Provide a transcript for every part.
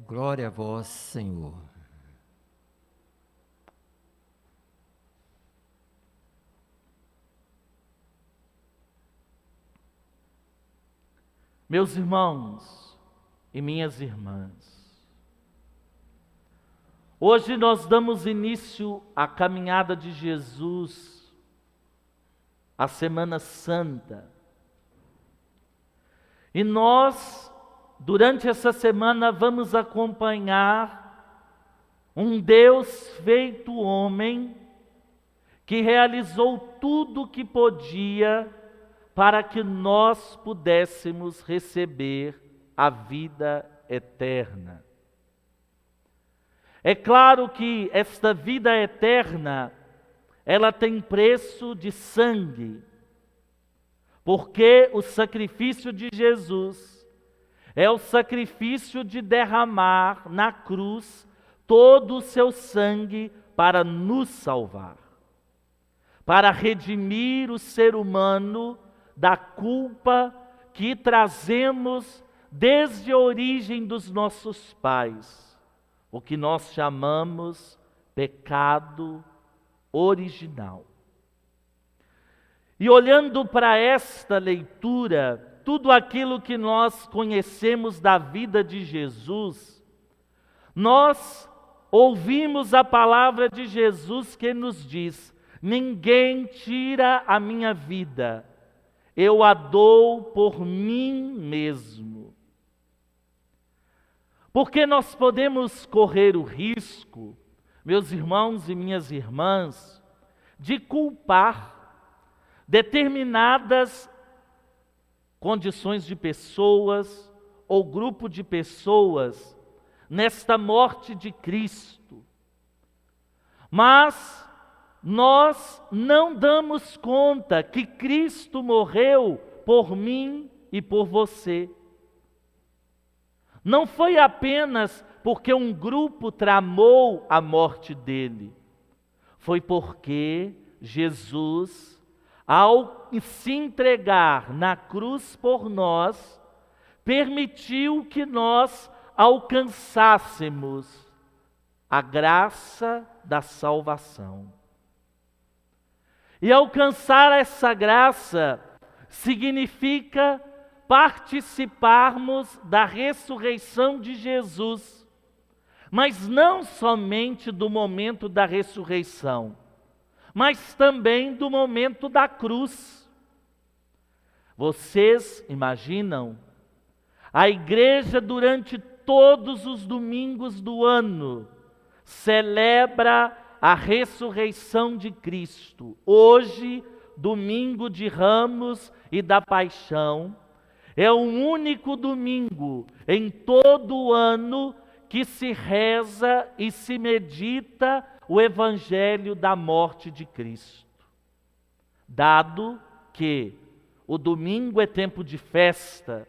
Glória a vós, Senhor. Meus irmãos e minhas irmãs, hoje nós damos início à caminhada de Jesus, a Semana Santa. E nós, durante essa semana, vamos acompanhar um Deus feito homem, que realizou tudo o que podia para que nós pudéssemos receber a vida eterna. É claro que esta vida eterna, ela tem preço de sangue, porque o sacrifício de Jesus é o sacrifício de derramar na cruz todo o seu sangue para nos salvar, para redimir o ser humano da culpa que trazemos desde a origem dos nossos pais, o que nós chamamos pecado original. E olhando para esta leitura, tudo aquilo que nós conhecemos da vida de Jesus, nós ouvimos a palavra de Jesus que nos diz: ninguém tira a minha vida, eu a dou por mim mesmo. Porque nós podemos correr o risco, meus irmãos e minhas irmãs, de culpar determinadas condições de pessoas ou grupo de pessoas nesta morte de Cristo. Mas nós não damos conta que Cristo morreu por mim e por você. Não foi apenas porque um grupo tramou a morte dele. Foi porque Jesus, ao se entregar na cruz por nós, permitiu que nós alcançássemos a graça da salvação. E alcançar essa graça significa participarmos da ressurreição de Jesus, mas não somente do momento da ressurreição, mas também do momento da cruz. Vocês imaginam? A igreja, durante todos os domingos do ano, celebra a ressurreição de Cristo. Hoje, domingo de Ramos e da Paixão, é o único domingo em todo o ano que se reza e se medita o evangelho da morte de Cristo. Dado que o domingo é tempo de festa,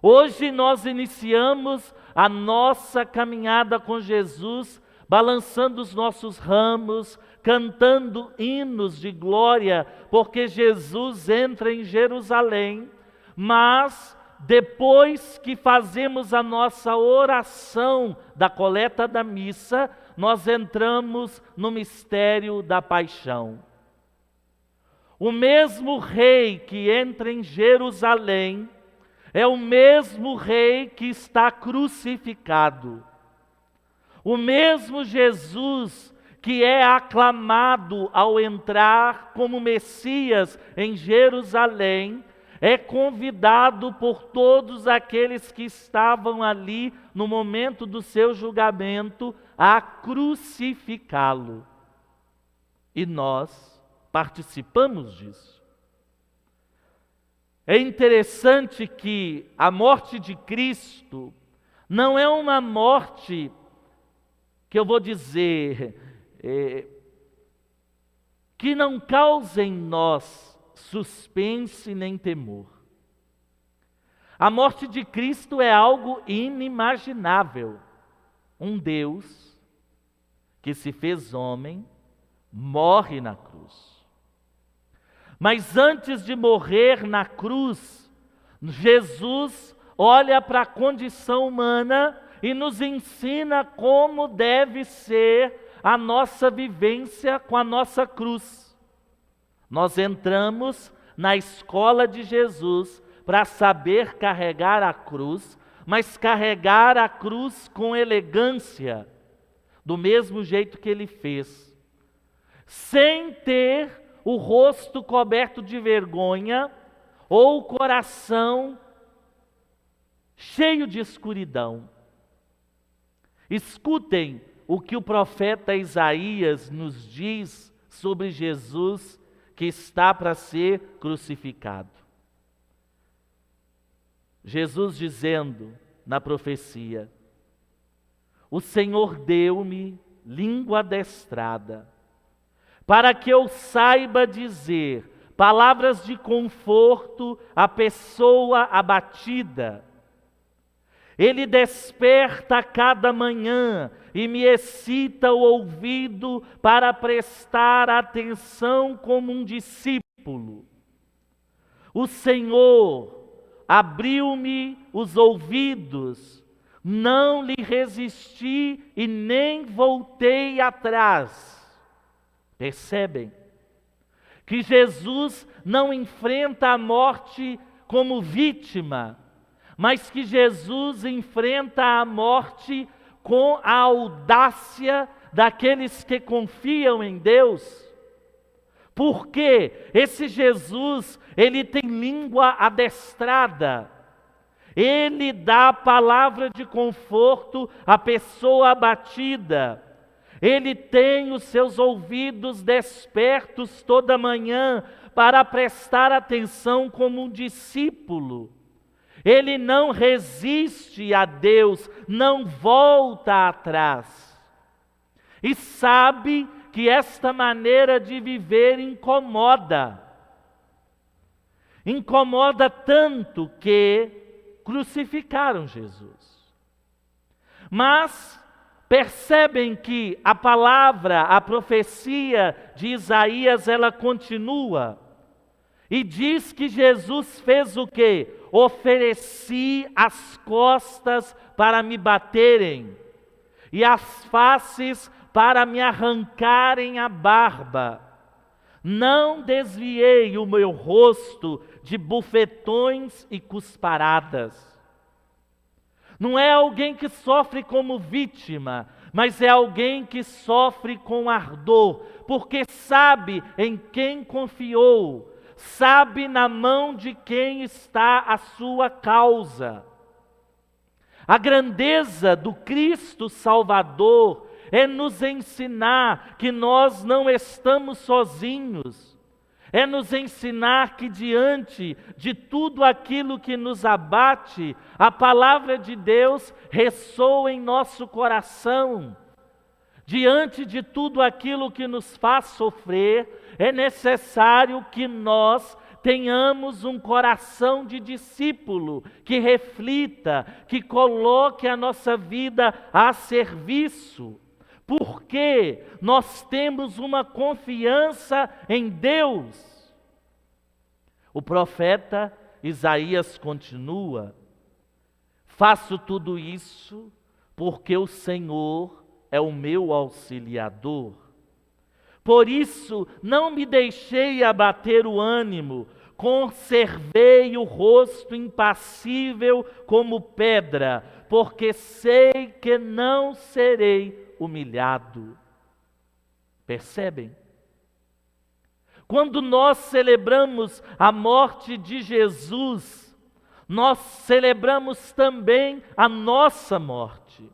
hoje nós iniciamos a nossa caminhada com Jesus, balançando os nossos ramos, cantando hinos de glória, porque Jesus entra em Jerusalém. Mas depois que fazemos a nossa oração da coleta da missa, nós entramos no mistério da paixão. O mesmo rei que entra em Jerusalém é o mesmo rei que está crucificado. O mesmo Jesus que é aclamado ao entrar como Messias em Jerusalém, é convidado por todos aqueles que estavam ali no momento do seu julgamento a crucificá-lo. E nós participamos disso. É interessante que a morte de Cristo não é uma morte que eu vou dizer, que não causa em nós suspense nem temor. A morte de Cristo é algo inimaginável. Um Deus que se fez homem, morre na cruz. Mas antes de morrer na cruz, Jesus olha para a condição humana e nos ensina como deve ser a nossa vivência com a nossa cruz. Nós entramos na escola de Jesus para saber carregar a cruz, mas carregar a cruz com elegância, do mesmo jeito que ele fez, sem ter o rosto coberto de vergonha ou o coração cheio de escuridão. Escutem o que o profeta Isaías nos diz sobre Jesus que está para ser crucificado. Jesus dizendo na profecia: o Senhor deu-me língua adestrada, para que eu saiba dizer palavras de conforto à pessoa abatida. Ele desperta a cada manhã e me excita o ouvido para prestar atenção como um discípulo. O Senhor abriu-me os ouvidos, não lhe resisti e nem voltei atrás. Percebem? Que Jesus não enfrenta a morte como vítima, mas que Jesus enfrenta a morte com a audácia daqueles que confiam em Deus. Porque esse Jesus, ele tem língua adestrada. Ele dá a palavra de conforto à pessoa abatida. Ele tem os seus ouvidos despertos toda manhã para prestar atenção como um discípulo. Ele não resiste a Deus, não volta atrás. E sabe que esta maneira de viver incomoda. Incomoda tanto que crucificaram Jesus. Mas percebem que a palavra, a profecia de Isaías, ela continua. E diz que Jesus fez o quê? Ofereci as costas para me baterem, e as faces para me arrancarem a barba. Não desviei o meu rosto de bufetões e cusparadas. Não é alguém que sofre como vítima, mas é alguém que sofre com ardor, porque sabe em quem confiou, sabe na mão de quem está a sua causa. A grandeza do Cristo Salvador é nos ensinar que nós não estamos sozinhos, é nos ensinar que diante de tudo aquilo que nos abate, a palavra de Deus ressoa em nosso coração. Diante de tudo aquilo que nos faz sofrer, é necessário que nós tenhamos um coração de discípulo, que reflita, que coloque a nossa vida a serviço, porque nós temos uma confiança em Deus. O profeta Isaías continua: faço tudo isso porque o Senhor é o meu auxiliador. Por isso não me deixei abater o ânimo, conservei o rosto impassível como pedra, porque sei que não serei humilhado. Percebem? Quando nós celebramos a morte de Jesus, nós celebramos também a nossa morte.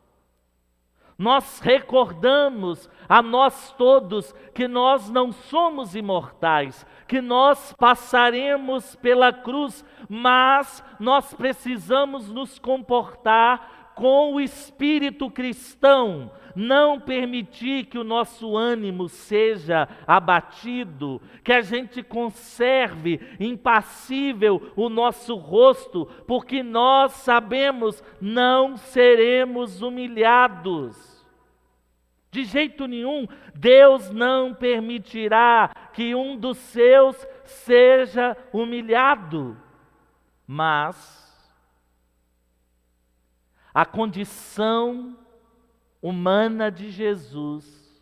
Nós recordamos a nós todos que nós não somos imortais, que nós passaremos pela cruz, mas nós precisamos nos comportar com o espírito cristão, não permitir que o nosso ânimo seja abatido, que a gente conserve impassível o nosso rosto, porque nós sabemos não seremos humilhados. De jeito nenhum, Deus não permitirá que um dos seus seja humilhado, mas a condição humana de Jesus,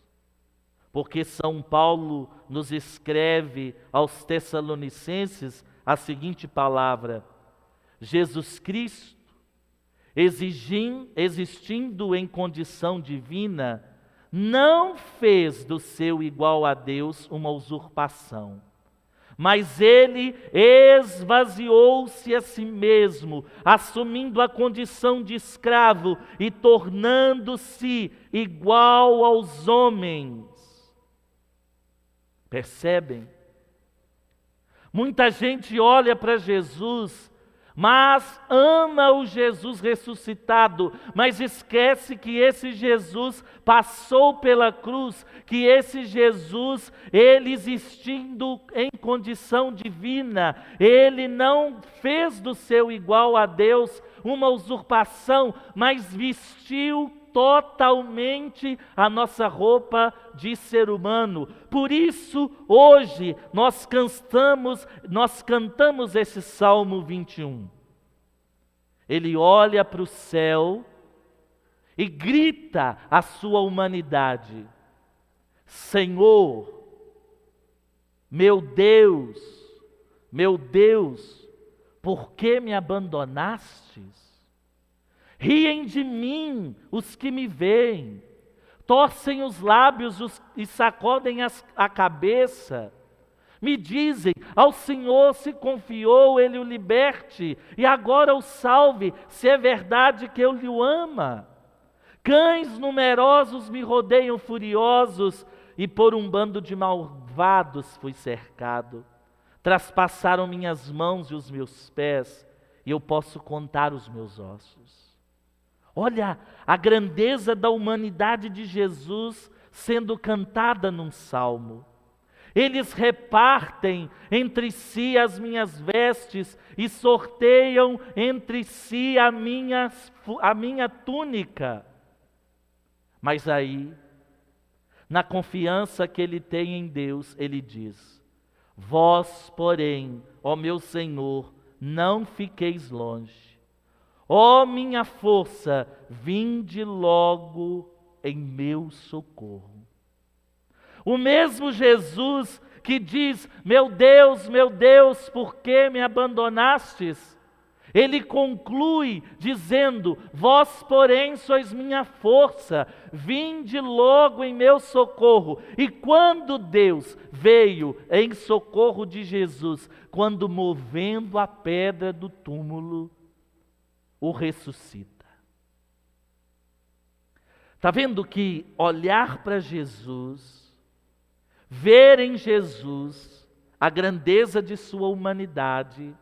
porque São Paulo nos escreve aos Tessalonicenses a seguinte palavra: Jesus Cristo, existindo em condição divina, não fez do seu igual a Deus uma usurpação, mas ele esvaziou-se a si mesmo, assumindo a condição de escravo e tornando-se igual aos homens. Percebem? Muita gente olha para Jesus, mas ama o Jesus ressuscitado, mas esquece que esse Jesus passou pela cruz, que esse Jesus, ele existindo em condição divina, ele não fez do seu igual a Deus uma usurpação, mas vestiu totalmente a nossa roupa de ser humano. Por isso, hoje, nós cantamos esse Salmo 21. Ele olha para o céu e grita à sua humanidade: Senhor, meu Deus, por que me abandonastes? Riem de mim os que me veem, torcem os lábios e sacodem a cabeça. Me dizem: ao Senhor se confiou, Ele o liberte, e agora o salve, se é verdade que Ele o ama. Cães numerosos me rodeiam furiosos, e por um bando de malvados fui cercado. Traspassaram minhas mãos e os meus pés, e eu posso contar os meus ossos. Olha a grandeza da humanidade de Jesus sendo cantada num salmo. Eles repartem entre si as minhas vestes e sorteiam entre si a minha túnica. Mas aí, na confiança que ele tem em Deus, ele diz: vós, porém, ó meu Senhor, não fiqueis longe. Ó minha força, vinde logo em meu socorro. O mesmo Jesus que diz: meu Deus, por que me abandonastes? Ele conclui dizendo: vós, porém, sois minha força, vinde logo em meu socorro. E quando Deus veio em socorro de Jesus, quando movendo a pedra do túmulo, o ressuscita. Está vendo que olhar para Jesus, ver em Jesus a grandeza de sua humanidade,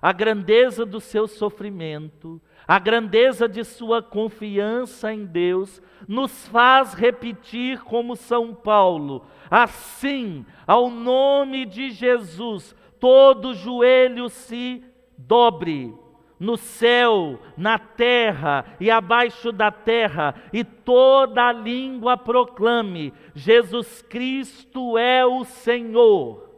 a grandeza do seu sofrimento, a grandeza de sua confiança em Deus, nos faz repetir como São Paulo: assim, ao nome de Jesus, todo joelho se dobre, no céu, na terra e abaixo da terra, e toda a língua proclame: Jesus Cristo é o Senhor.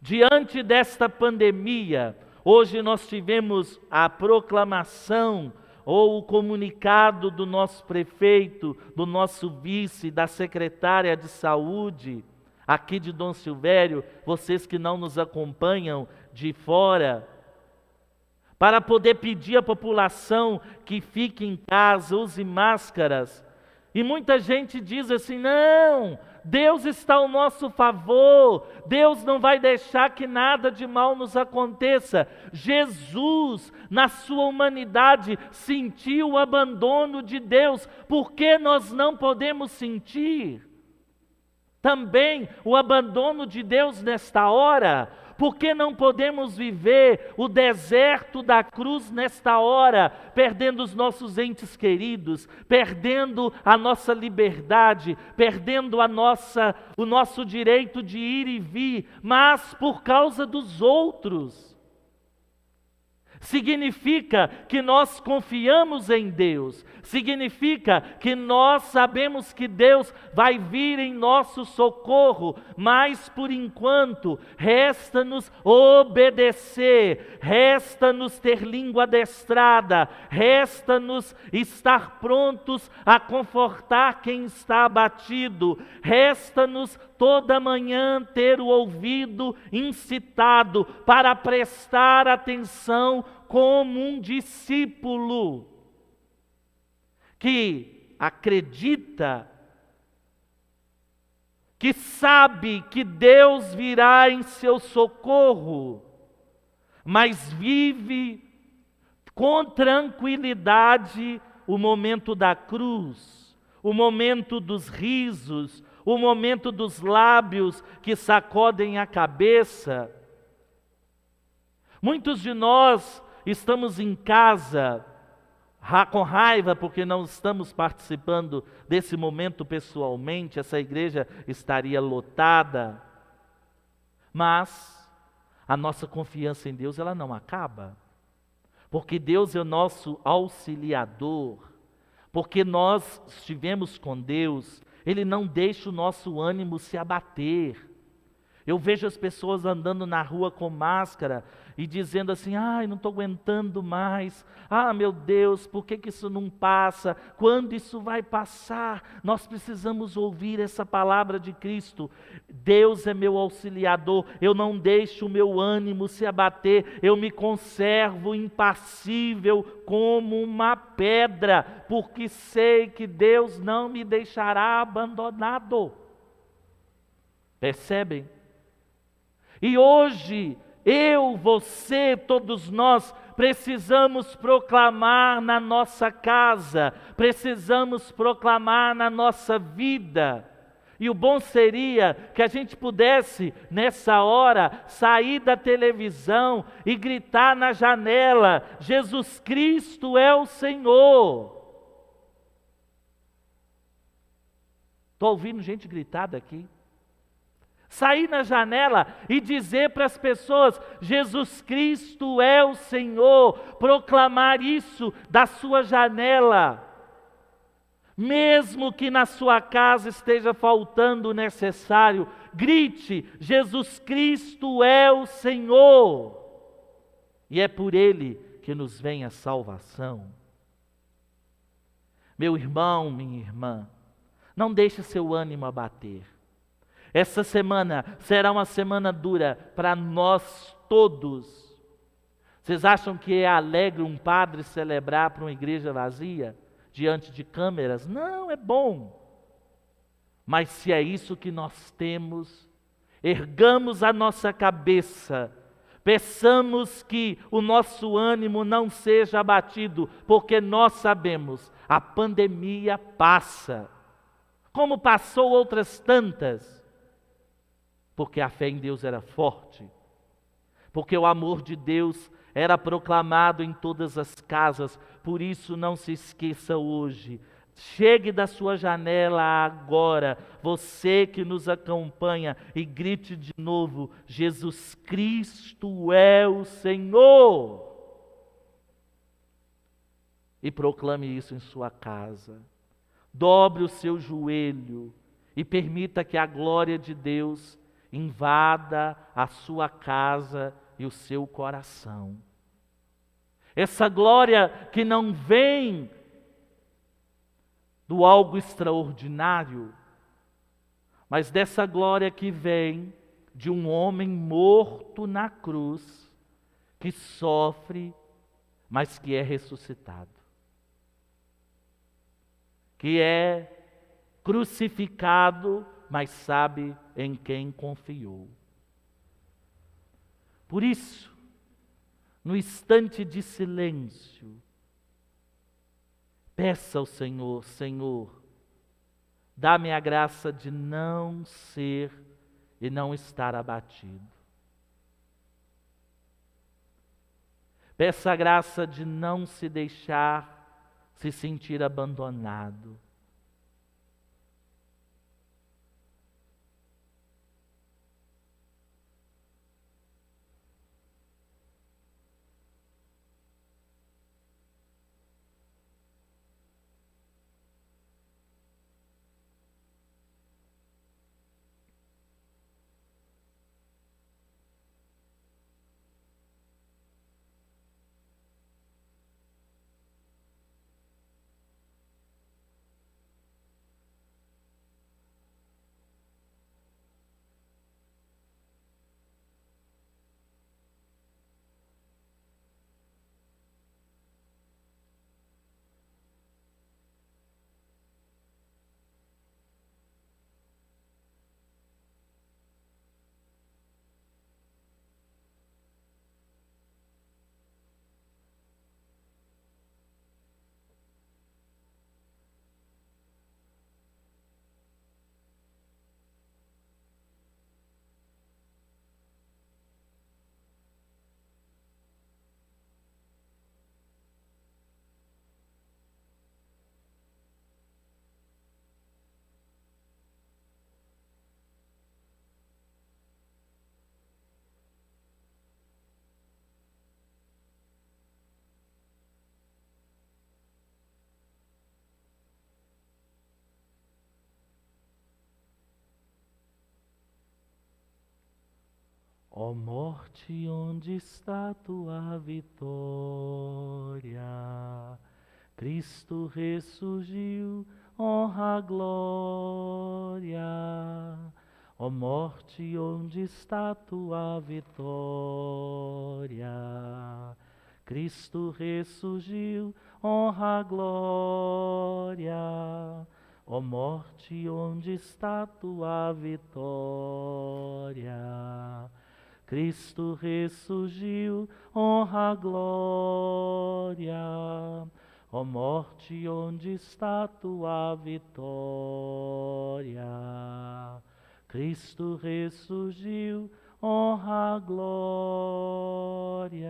Diante desta pandemia, hoje nós tivemos a proclamação ou o comunicado do nosso prefeito, do nosso vice, da secretária de saúde, aqui de Dom Silvério, vocês que não nos acompanham de fora, para poder pedir à população que fique em casa, use máscaras. E muita gente diz assim: não, Deus está ao nosso favor, Deus não vai deixar que nada de mal nos aconteça. Jesus, na sua humanidade, sentiu o abandono de Deus. Por que nós não podemos sentir também o abandono de Deus nesta hora? Por que não podemos viver o deserto da cruz nesta hora, perdendo os nossos entes queridos, perdendo a nossa liberdade, perdendo o nosso direito de ir e vir, mas por causa dos outros? Significa que nós confiamos em Deus, significa que nós sabemos que Deus vai vir em nosso socorro, mas por enquanto resta-nos obedecer, resta-nos ter língua adestrada, resta-nos estar prontos a confortar quem está abatido, resta-nos toda manhã ter o ouvido incitado para prestar atenção como um discípulo que acredita, que sabe que Deus virá em seu socorro, mas vive com tranquilidade o momento da cruz, o momento dos risos, o momento dos lábios que sacodem a cabeça. Muitos de nós estamos em casa com raiva porque não estamos participando desse momento pessoalmente, essa igreja estaria lotada. Mas a nossa confiança em Deus, ela não acaba. Porque Deus é o nosso auxiliador. Porque nós estivemos com Deus, Ele não deixa o nosso ânimo se abater. Eu vejo as pessoas andando na rua com máscara e dizendo assim: ai, não estou aguentando mais. Ah, meu Deus, por que isso não passa? Quando isso vai passar? Nós precisamos ouvir essa palavra de Cristo. Deus é meu auxiliador, eu não deixo o meu ânimo se abater, eu me conservo impassível como uma pedra, porque sei que Deus não me deixará abandonado. Percebem? E hoje, eu, você, todos nós, precisamos proclamar na nossa casa, precisamos proclamar na nossa vida. E o bom seria que a gente pudesse, nessa hora, sair da televisão e gritar na janela: Jesus Cristo é o Senhor. Estou ouvindo gente gritar daqui. Sair na janela e dizer para as pessoas: Jesus Cristo é o Senhor, proclamar isso da sua janela. Mesmo que na sua casa esteja faltando o necessário, grite: Jesus Cristo é o Senhor. E é por Ele que nos vem a salvação. Meu irmão, minha irmã, não deixe seu ânimo abater. Essa semana será uma semana dura para nós todos. Vocês acham que é alegre um padre celebrar para uma igreja vazia, diante de câmeras? Não, é bom. Mas se é isso que nós temos, ergamos a nossa cabeça, peçamos que o nosso ânimo não seja abatido, porque nós sabemos, a pandemia passa, como passou outras tantas. Porque a fé em Deus era forte, porque o amor de Deus era proclamado em todas as casas. Por isso não se esqueça hoje, chegue da sua janela agora, você que nos acompanha, e grite de novo: Jesus Cristo é o Senhor. E proclame isso em sua casa, dobre o seu joelho e permita que a glória de Deus invada a sua casa e o seu coração. Essa glória que não vem do algo extraordinário, mas dessa glória que vem de um homem morto na cruz, que sofre, mas que é ressuscitado, que é crucificado, mas sabe em quem confiou. Por isso, no instante de silêncio, peça ao Senhor: Senhor, dá-me a graça de não ser e não estar abatido. Peça a graça de não se deixar se sentir abandonado. Ó morte, onde está tua vitória? Cristo ressurgiu, honra, glória. Ó morte, onde está tua vitória? Cristo ressurgiu, honra, glória. Ó morte, onde está tua vitória? Cristo ressurgiu, honra, glória. Ó morte, onde está tua vitória? Cristo ressurgiu, honra, glória.